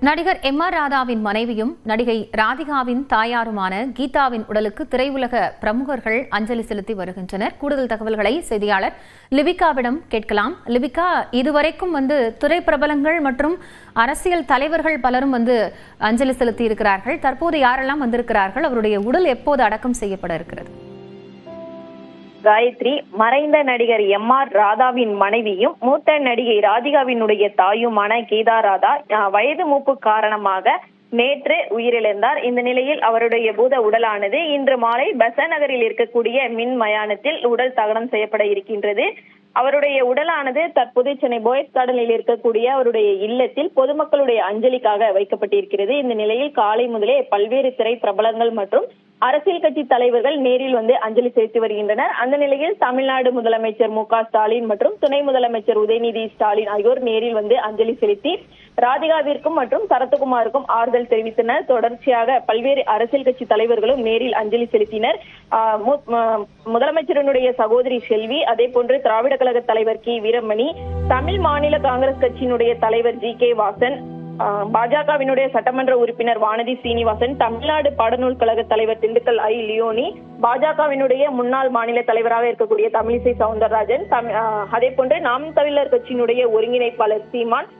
நடிகர் எம்.ஆர். ராதாவின் மனைவியும் நடிகை ராதிகாவின் தாயாருமான கீதாவின் உடலுக்கு திரையுலக பிரமுகர்கள் அஞ்சலி செலுத்தி வருகின்றனர். கூடுதல் தகவல்களை செய்தியாளர் லிபிகாவிடம் கேட்கலாம். லிபிகா, இதுவரைக்கும் திரைப்பிரபலங்கள் மற்றும் அரசியல் தலைவர்கள் பலரும் அஞ்சலி செலுத்தி இருக்கிறார்கள். தற்போது யாரெல்லாம் வந்திருக்கிறார்கள்? அவருடைய உடல் எப்போது அடக்கம் செய்யப்பட இருக்கிறது? காயத்ரி, மறைந்த நடிகர் எம்.ஆர். ராதாவின் மனைவியும் மூத்த நடிகை ராதிகாவினுடைய தாயுமான கீதா ராதா வயது மூப்பு காரணமாக நேற்று உயிரிழந்தார். இந்த நிலையில் அவருடைய பூத உடலானது இன்று மாலை பெசன்ட் நகரில் இருக்கக்கூடிய மின் மயானத்தில் உடல் தகனம் செய்யப்பட இருக்கின்றது. அவருடைய உடலானது தற்போது சென்னை போயஸ் கார்டனில் இருக்கக்கூடிய அவருடைய இல்லத்தில் பொதுமக்களுடைய அஞ்சலிக்காக வைக்கப்பட்டிருக்கிறது. இந்த நிலையில் காலை முதலே பல்வேறு திரை பிரபலங்கள் மற்றும் அரசியல் கட்சி தலைவர்கள் நேரில் அஞ்சலி செலுத்தி வருகின்றனர். அந்த நிலையில் தமிழ்நாடு முதலமைச்சர் மு.க. ஸ்டாலின் மற்றும் துணை முதலமைச்சர் உதயநிதி ஸ்டாலின் ஆகியோர் நேரில் அஞ்சலி செலுத்தி ராதிகாவிற்கும் மற்றும் சரத்குமாருக்கும் ஆறுதல் தெரிவித்தனர். தொடர்ச்சியாக பல்வேறு அரசியல் கட்சி தலைவர்களும் நேரில் அஞ்சலி செலுத்தினர். முதலமைச்சரினுடைய சகோதரி செல்வி, அதே போன்று திராவிட கழக தலைவர் கி. வீரமணி, தமிழ் மாநில காங்கிரஸ் கட்சியினுடைய தலைவர் ஜி.கே. வாசன், பாஜகவினுடைய சட்டமன்ற உறுப்பினர் வானதி சீனிவாசன், தமிழ்நாடு பாடநூல் கழக தலைவர் திண்டுக்கல் ஐ. லியோனி, பாஜகவினுடைய முன்னாள் மாநில தலைவராக இருக்கக்கூடிய தமிழிசை சவுந்தரராஜன், அதே போன்று நாம் தமிழர் கட்சியினுடைய ஒருங்கிணைப்பாளர் சீமான்,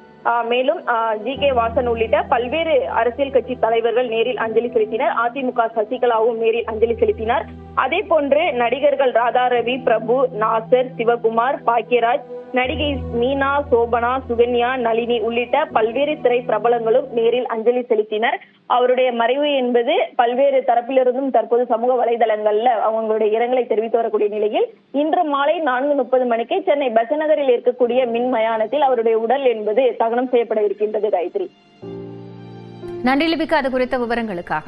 மேலும் ஜி.கே. வாசன் உள்ளிட்ட பல்வேறு அரசியல் கட்சி தலைவர்கள் நேரில் அஞ்சலி செலுத்தினர். அதிமுக சசிகலாவும் நேரில் அஞ்சலி செலுத்தினார். அதே போன்று நடிகர்கள் ராதா ரவி, பிரபு, நாசர், சிவகுமார், பாக்கியராஜ், நடிகை மீனா, சோபனா, சுகன்யா, நளினி உள்ளிட்ட பல்வேறு திரை பிரபலங்களும் நேரில் அஞ்சலி செலுத்தினர். அவருடைய மறைவு என்பது பல்வேறு தரப்பிலிருந்தும் தற்போது சமூக வலைதளங்கள்ல அவங்களுடைய இரங்கலை தெரிவித்து வரக்கூடிய நிலையில் இன்று மாலை 4:30 மணிக்கு சென்னை பெசன்ட் நகரில் இருக்கக்கூடிய மின் மயானத்தில் அவருடைய உடல் என்பது தகனம் செய்யப்பட இருக்கின்றது. காயத்ரி, நன்றி லிபிகா, அது குறித்த விவரங்களுக்காக.